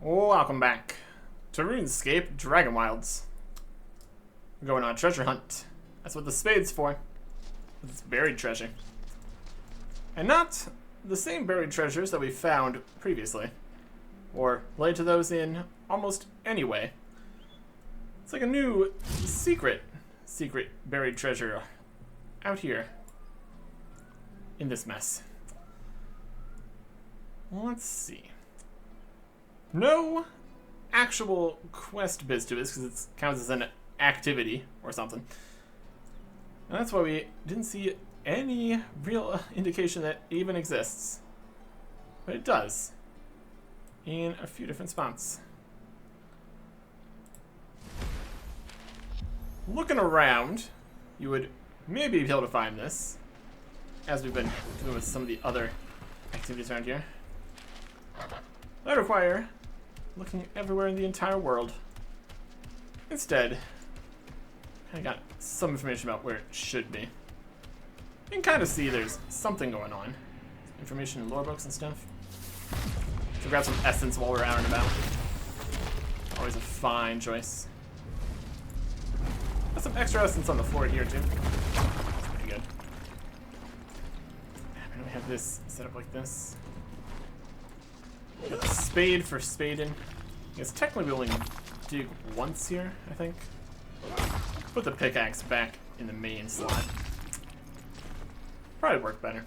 Welcome back to RuneScape Dragonwilds. We're going on a treasure hunt. That's what the spade's for. It's buried treasure. And not the same buried treasures that we found previously, or related to those in almost any way. It's like a new secret buried treasure out here in this mess. Let's see. No actual quest bits to this because it counts as an activity or something. And that's why we didn't see any real indication that it even exists. But it does. In a few different spots. Looking around, you would maybe be able to find this, as we've been doing with some of the other activities around here. That require looking everywhere in the entire world. Instead, I got some information about where it should be. You can kind of see there's something going on. Information in lore books and stuff. So grab some essence while we're out and about. Always a fine choice. Got some extra essence on the floor here too. That's pretty good. I don't have this set up like this. Got the spade for spading. I guess technically we only dig once here, I think. Put the pickaxe back in the main slot. Probably work better.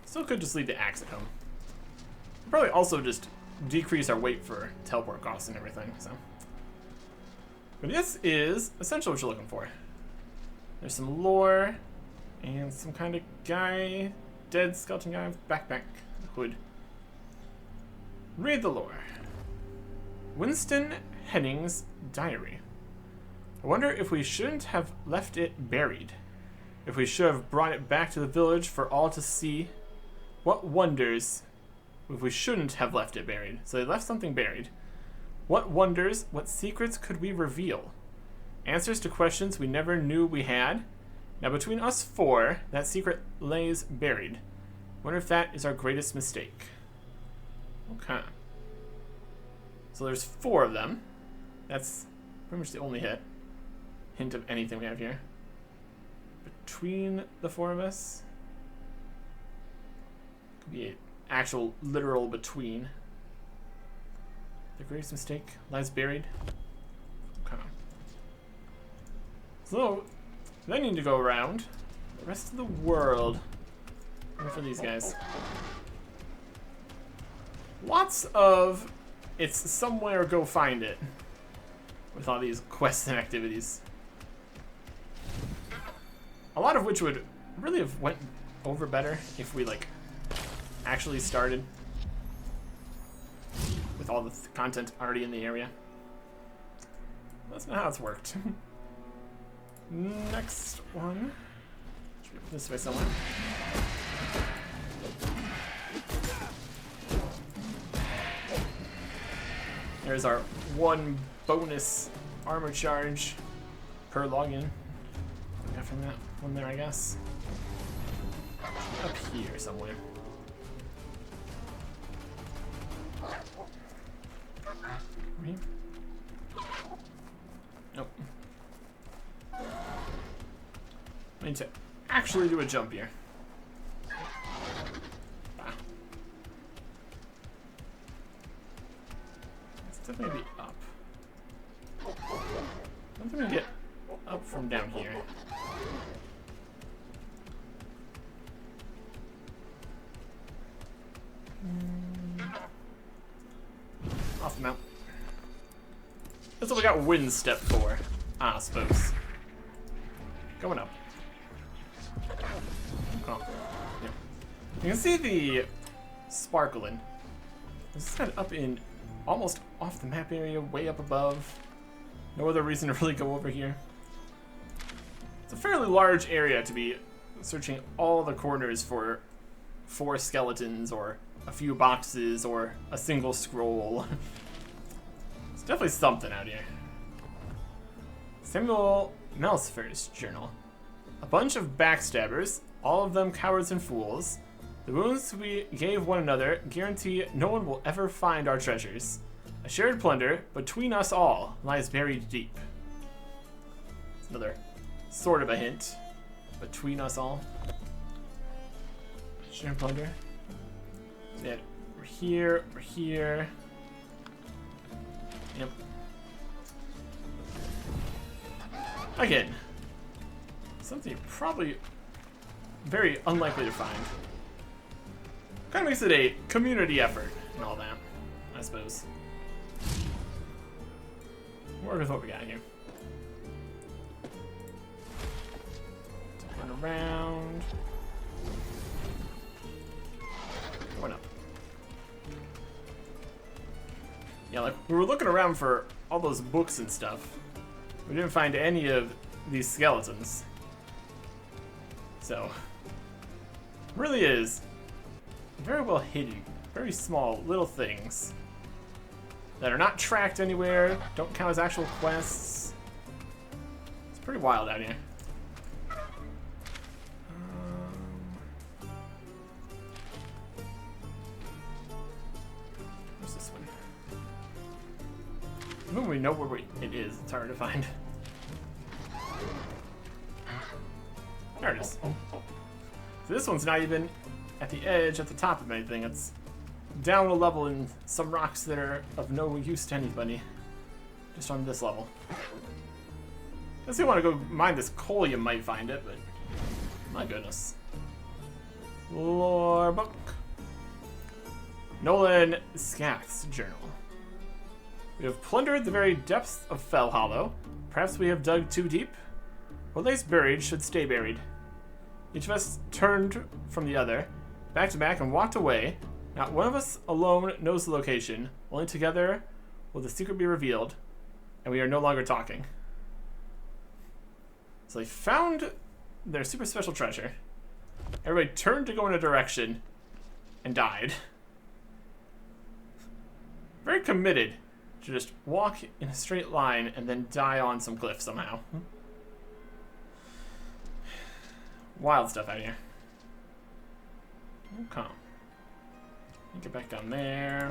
Still could just leave the axe at home. Probably also just decrease our weight for teleport costs and everything, so. But this is essentially what you're looking for. There's some lore and some kind of guy, dead skeleton guy with backpack, hood. Read the lore. Winston Henning's diary. I wonder if we shouldn't have left it buried. If we should have brought it back to the village for all to see. What wonders if we shouldn't have left it buried? So they left something buried. What wonders, what secrets could we reveal? Answers to questions we never knew we had. Now between us four, that secret lays buried. Wonder if that is our greatest mistake. Okay. So there's 4 of them. That's pretty much the only hint of anything we have here. Between the 4 of us. Could be an actual literal between. The greatest mistake lies buried. Okay. So, then need to go around the rest of the world. Looking for these guys. Lots of it's somewhere, go find it. With all these quests and activities. A lot of which would really have went over better if we like actually started with all the content already in the area. That's not how it's worked. Next one. Should be this way somewhere. There's our 1 bonus armor charge per login. Got from that one there, I guess. Up here somewhere. Right? Nope. I need to actually do a jump here. Definitely be up. I don't think we get up from down here. Off the mount. That's what we got wind step for, I suppose. Going up. Oh, yeah. You can see the sparkling. This is kind of up in almost off the map area, way up above. No other reason to really go over here. It's a fairly large area to be searching all the corners for 4 skeletons or a few boxes or a single scroll. It's definitely something out here. Samuel Melsifer's journal. A bunch of backstabbers, all of them cowards and fools, The wounds we gave one another guarantee no one will ever find our treasures. A shared plunder between us all lies buried deep. It's another sort of a hint. Between us all. Shared plunder. Yeah, we're here, we're here. Yep. Again, something probably very unlikely to find. Kind of makes it a community effort and all that, I suppose. Work with what we got here. Turn around. Going up. Yeah, like we were looking around for all those books and stuff. We didn't find any of these skeletons. So, really is very well hidden, very small little things that are not tracked anywhere, don't count as actual quests. It's pretty wild out here. Where's this one? Even when we know where it is, it's hard to find. There it is. So this one's not even at the edge, at the top of anything. It's down a level in some rocks that are of no use to anybody. Just on this level. Unless you want to go mine this coal, you might find it, but my goodness. Lore book. Nolan Scath's journal. We have plundered the very depths of Fell Hollow. Perhaps we have dug too deep. What lays buried should stay buried. Each of us turned from the other, back to back, and walked away. Not one of us alone knows the location. Only together will the secret be revealed, and we are no longer talking. So they found their super special treasure. Everybody turned to go in a direction and died. Very committed to just walk in a straight line and then die on some cliff somehow. Wild stuff out here. Okay. Get back down there.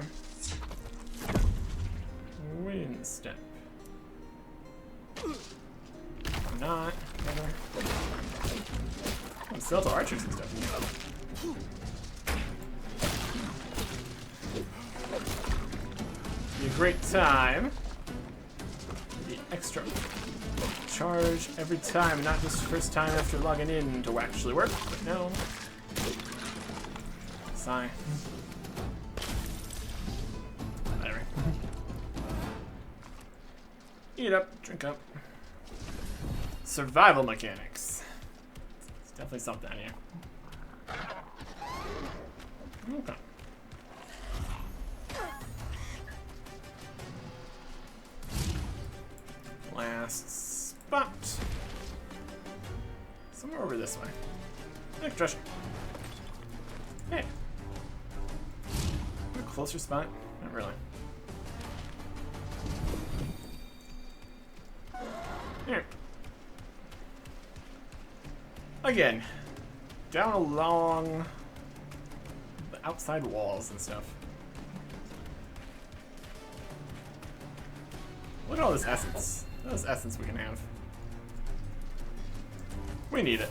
RuneScape. Not. Still to archers and stuff. Be a great time. The extra charge every time, not just first time after logging in to actually work, but no. Sigh. Whatever. Eat up, drink up. Survival mechanics. It's definitely something here. Okay. Last spot. Somewhere over this way. Look, treasure. Hey. A closer spot? Not really. Here. Again, down along the outside walls and stuff. Look at all this essence. All this essence we can have. We need it.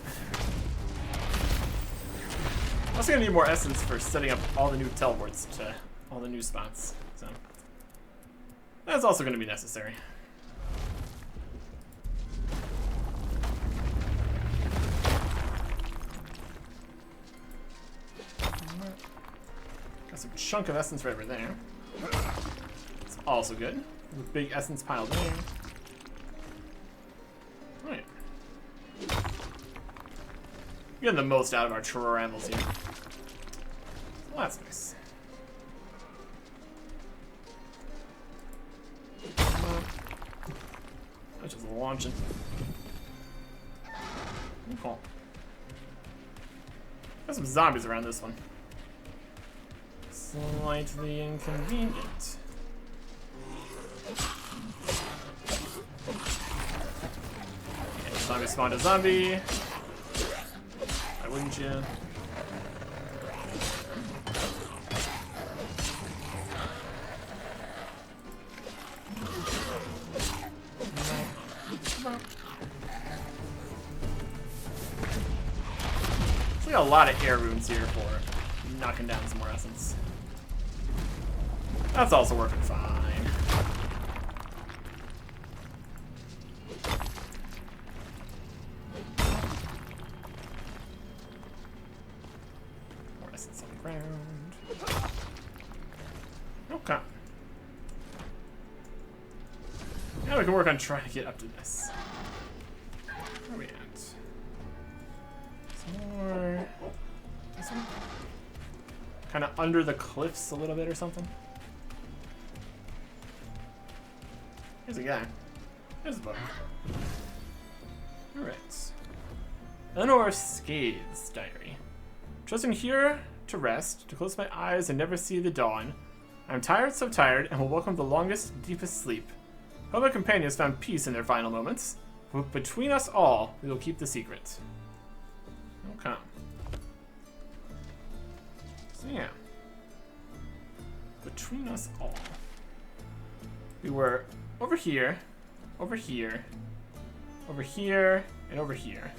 Also gonna need more essence for setting up all the new teleports to all the new spots. So that's also gonna be necessary. Got some chunk of essence right over there. It's also good. There's a big essence pile there. Right. Getting the most out of our travels here. Well, that's nice. That's just launching. Cool. Got some zombies around this one. Slightly inconvenient. Okay, zombie spawned a zombie. Why wouldn't you? We got a lot of air runes here for knocking down some more essence. That's also working fine. More essence on the ground. Okay. Now we can work on trying to get up to this. Where are we at? Some more. This one? Kind of under the cliffs a little bit or something. Here's a guy. There's a book. Alright. Eleanor Skade's diary. Chosen here to rest, to close my eyes and never see the dawn. I'm tired, so tired, and will welcome the longest, deepest sleep. Hope my companions found peace in their final moments. But between us all, we will keep the secret. Okay. So yeah. Between us all. We were over here, over here, over here, and over here.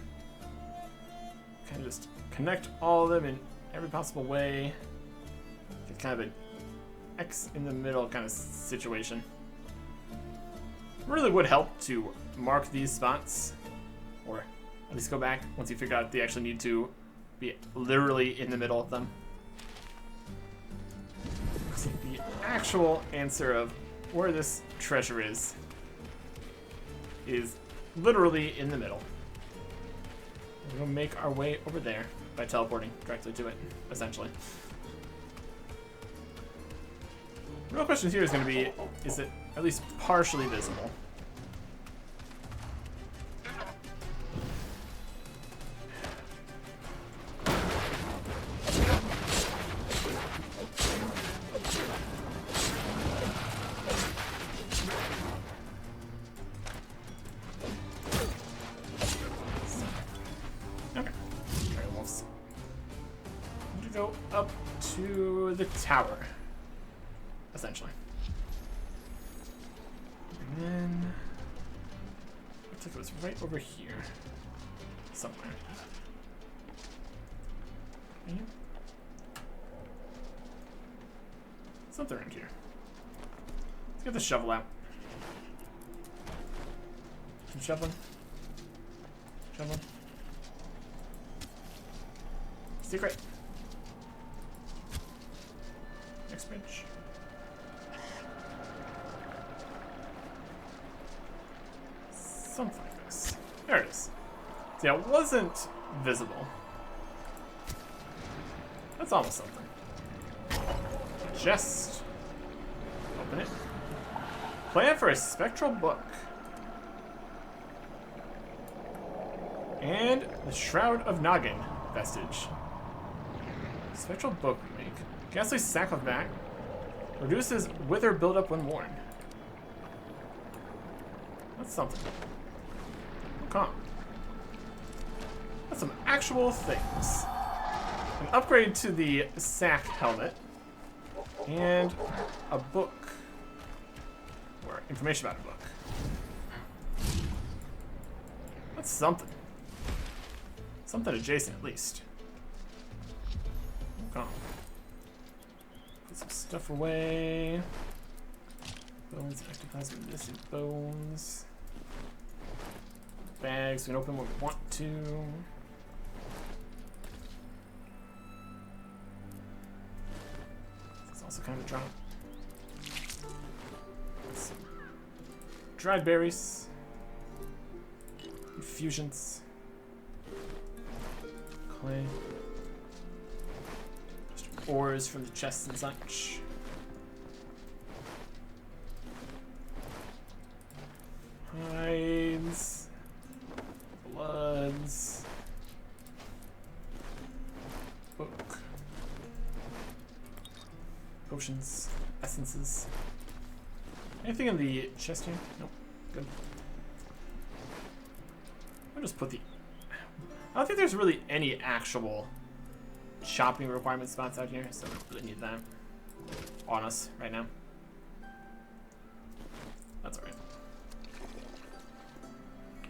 Kind of just connect all of them in every possible way. It's kind of an X in the middle kind of situation. Really would help to mark these spots, or at least go back once you figure out they actually need to be literally in the middle of them. So the actual answer of where this treasure is literally in the middle. We're gonna make our way over there by teleporting directly to it, essentially. The real question here is going to be, is it at least partially visible? Okay. Dragonwilds. I'm going to go up to the tower. Essentially. And then looks like it was right over here. Somewhere. Right here? Something around here. Let's get the shovel out. Some shoveling. Shoveling. Secret. Next bridge. Something like this. There it is. So yeah, it wasn't visible. That's almost something. Just open it. Plan for a spectral book. And the Shroud of Noggin vestige. Spectral book remake. Ghastly sack of back. Reduces wither buildup when worn. That's something. Okay. That's some actual things. An upgrade to the sack helmet. And a book. Or information about a book. That's something. Something adjacent, at least. Okay. Put some stuff away. Bones, ectoplasm, missing bones. Bags, we can open what we want to. It's also kind of a drop. Some dried berries. Infusions. Clay. Just ores from the chests and such. Hides. Bloods. Book. Potions. Essences. Anything in the chest here? Nope. Good. I'll just put the... I don't think there's really any actual shopping requirement spots out here, so I don't really need that on us right now. That's alright.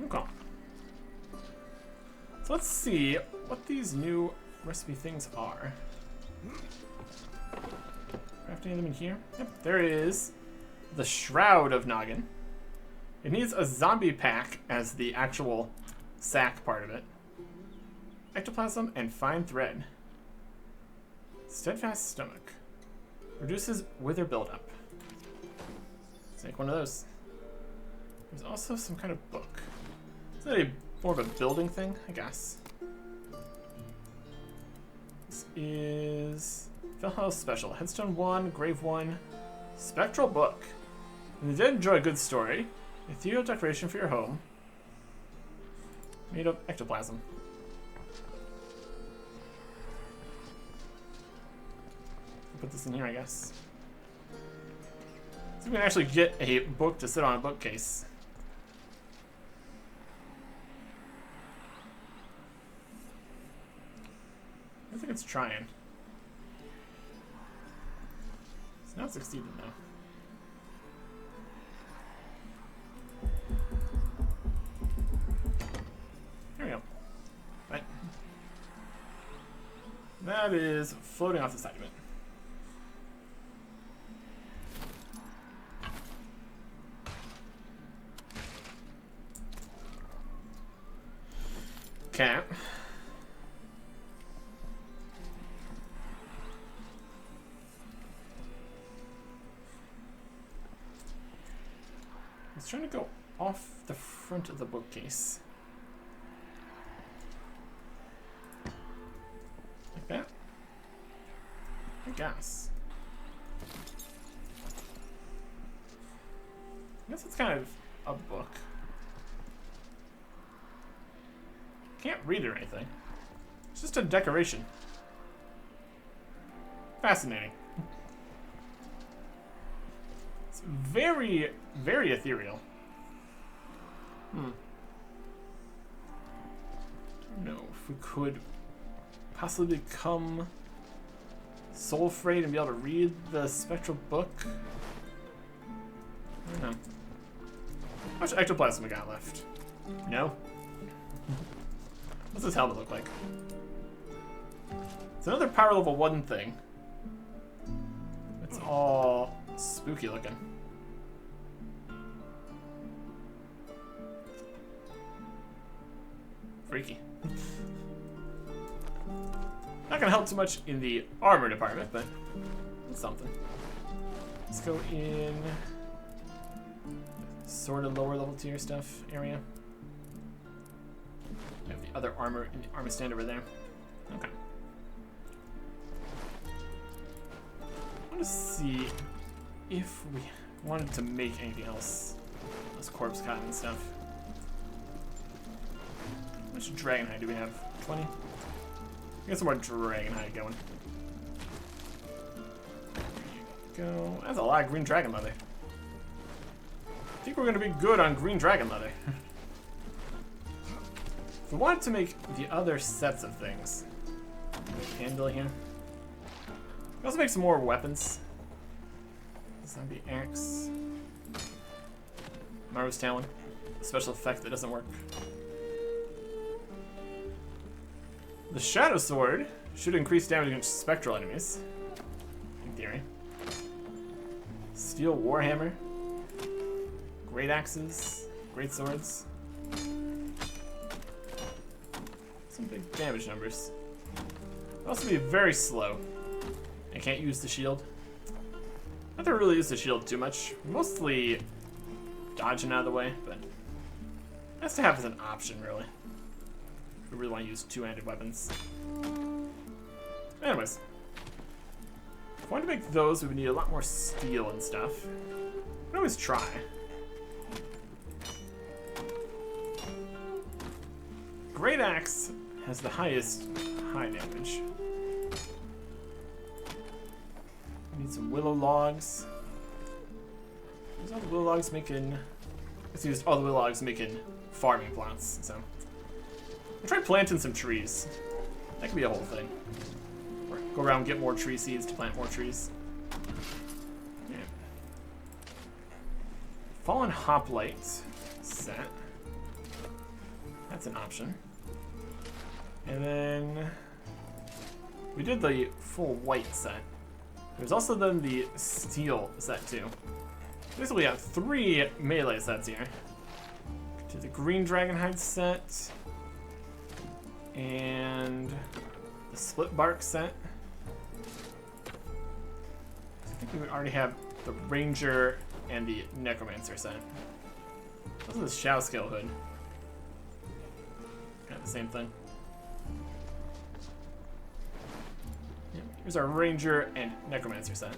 Okay. So let's see what these new recipe things are. Craft any of them in here? Yep, there is the Shroud of Noggin. It needs a zombie pack as the actual sack part of it. Ectoplasm and fine thread. Steadfast stomach. Reduces wither buildup. Let's make one of those. There's also some kind of book. Is that more of a building thing? I guess. This is Felhouse Special. Headstone 1, Grave 1, Spectral Book. When the dead enjoy a good story, ethereal decoration for your home. Made of ectoplasm. Put this in here, I guess. So we can actually get a book to sit on a bookcase. I think it's trying. It's not succeeded though. There we go. Right. That is floating off the side of it. Okay. It's trying to go off the front of the bookcase. Like that? I guess. I guess it's kind of a book. Can't read it or anything. It's just a decoration. Fascinating. It's very, very ethereal. I don't know if we could possibly become soul frayed and be able to read the spectral book. I don't know. How much ectoplasm we got left? No? What's this helmet look like? It's another power level 1 thing. It's all spooky looking. Freaky. Not gonna help too much in the armor department, but it's something. Let's go in sort of lower level tier stuff area. We have the other armor in the armor stand over there. Okay. I want to see if we wanted to make anything else. Those corpse cotton and stuff. How much dragon hide do we have? 20? Get some more dragon hide going. There you go. That's a lot of green dragon leather. I think we're going to be good on green dragon leather. If we wanted to make the other sets of things, handle here. We also make some more weapons. Zombie axe. Maru's Talon. A special effect that doesn't work. The Shadow Sword should increase damage against spectral enemies. In theory. Steel Warhammer. Great axes. Great swords. Some big damage numbers. Also be very slow. I can't use the shield. Not to really use the shield too much. Mostly dodging out of the way, but nice to have as an option, really. If we really want to use two-handed weapons. Anyways. If we want to make those, we would need a lot more steel and stuff. We can always try. Great Axe has the highest high damage. We need some willow logs. There's all the willow logs making... Let's use all the willow logs making farming plots, so... We'll try planting some trees. That could be a whole thing. Or go around and get more tree seeds to plant more trees. Yeah. Fallen Hoplite set. That's an option. And then we did the full white set. There's also then the steel set too. Basically, we have 3 melee sets here. To the green dragonhide set, and the split bark set. I think we would already have the ranger and the necromancer set. This is the shadow scale hood. Kind of the same thing. Yep, here's our ranger and necromancer set.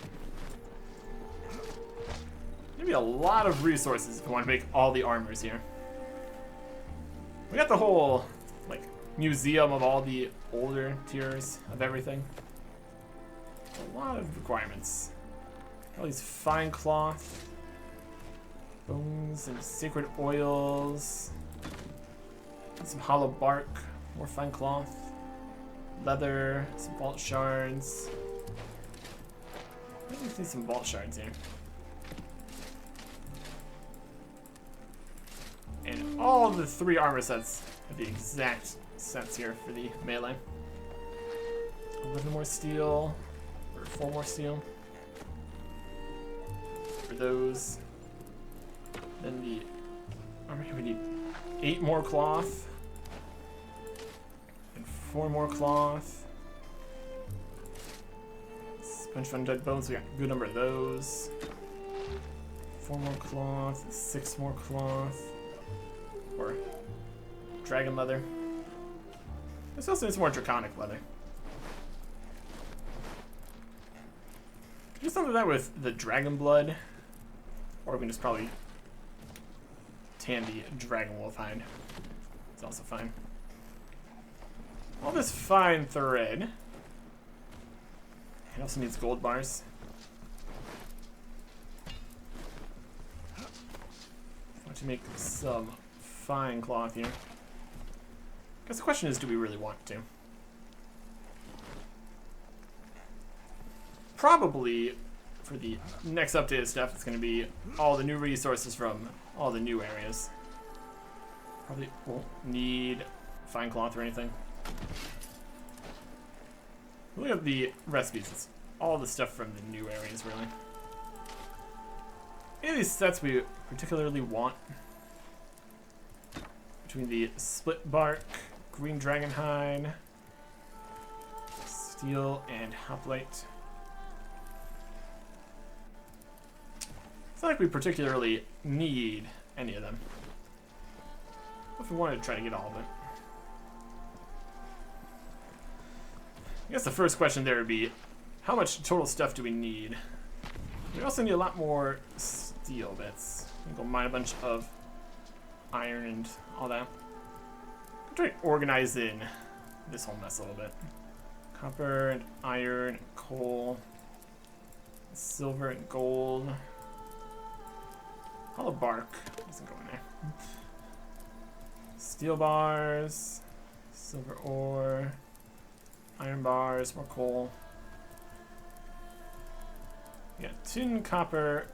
Maybe a lot of resources if we want to make all the armors here. We got the whole like museum of all the older tiers of everything. A lot of requirements. All these fine cloth, bones and sacred oils, and some hollow bark, more fine cloth, leather, some vault shards. I think see some vault shards here. And all the 3 armor sets have the exact sets here for the melee. 11 more steel, or 4 more steel for those. Then the armor here we need 8 more cloth and 4 more cloth. Bunch of undead bones, we got a good number of those. 4 more cloth, 6 more cloth. Or dragon leather. This also needs more draconic leather. Do something like that with the dragon blood, or we can just probably tan the dragon wolf hide. It's also fine. All this fine thread. It also needs gold bars. Want to make some fine cloth here. Guess the question is, do we really want to? Probably for the next updated stuff, it's going to be all the new resources from all the new areas. Probably won't need fine cloth or anything. Look at the recipes. It's all the stuff from the new areas, really. Any of these sets we particularly want? Between the split bark, green dragonhide, steel, and hoplite. It's not like we particularly need any of them. What if we wanted to try to get all of it? I guess the first question there would be, how much total stuff do we need? We also need a lot more steel bits. We can go mine a bunch of iron and all that. I'm trying to organize in this whole mess a little bit. Copper and iron and coal, silver and gold. Hollow bark doesn't go in there. Steel bars, silver ore, iron bars, more coal. We got tin, copper,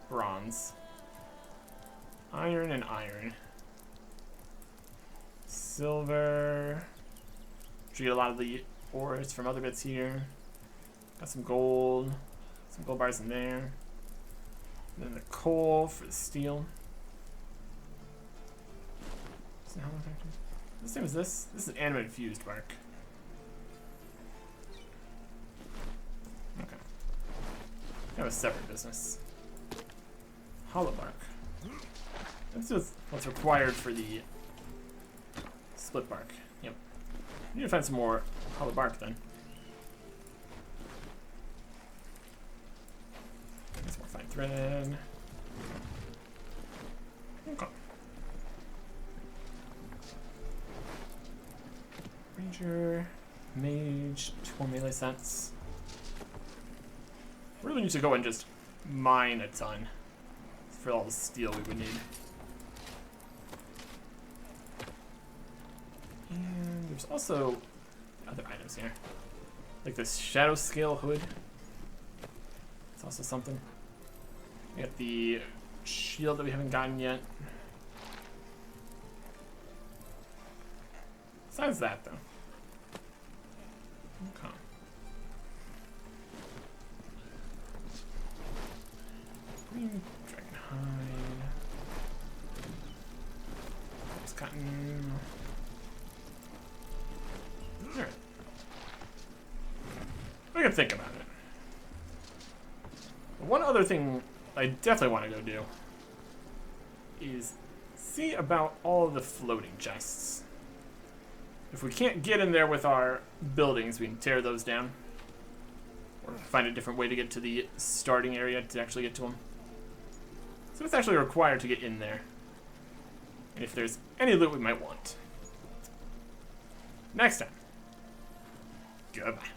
bronze, iron and iron. Silver. Should get a lot of the ores from other bits here. Got some gold bars in there. And then the coal for the steel. The same as this. This is anima infused bark. Okay. Kind of a separate business. Hollow bark. This is what's required for the split bark. Yep. We need to find some more hollow bark then. Get some more fine thread. Okay. Ranger, mage, 2 melee sets. Really need to go and just mine a ton for all the steel we would need. And there's also other items here, like this shadow scale hood. It's also something. We got the shield that we haven't gotten yet. Besides that, though. Okay. Green dragon hide. There's cotton. Alright. We can think about it. One other thing I definitely want to go do is see about all of the floating chests. If we can't get in there with our buildings, we can tear those down. Or find a different way to get to the starting area to actually get to them. So it's actually required to get in there. And if there's any loot we might want. Next time. Goodbye.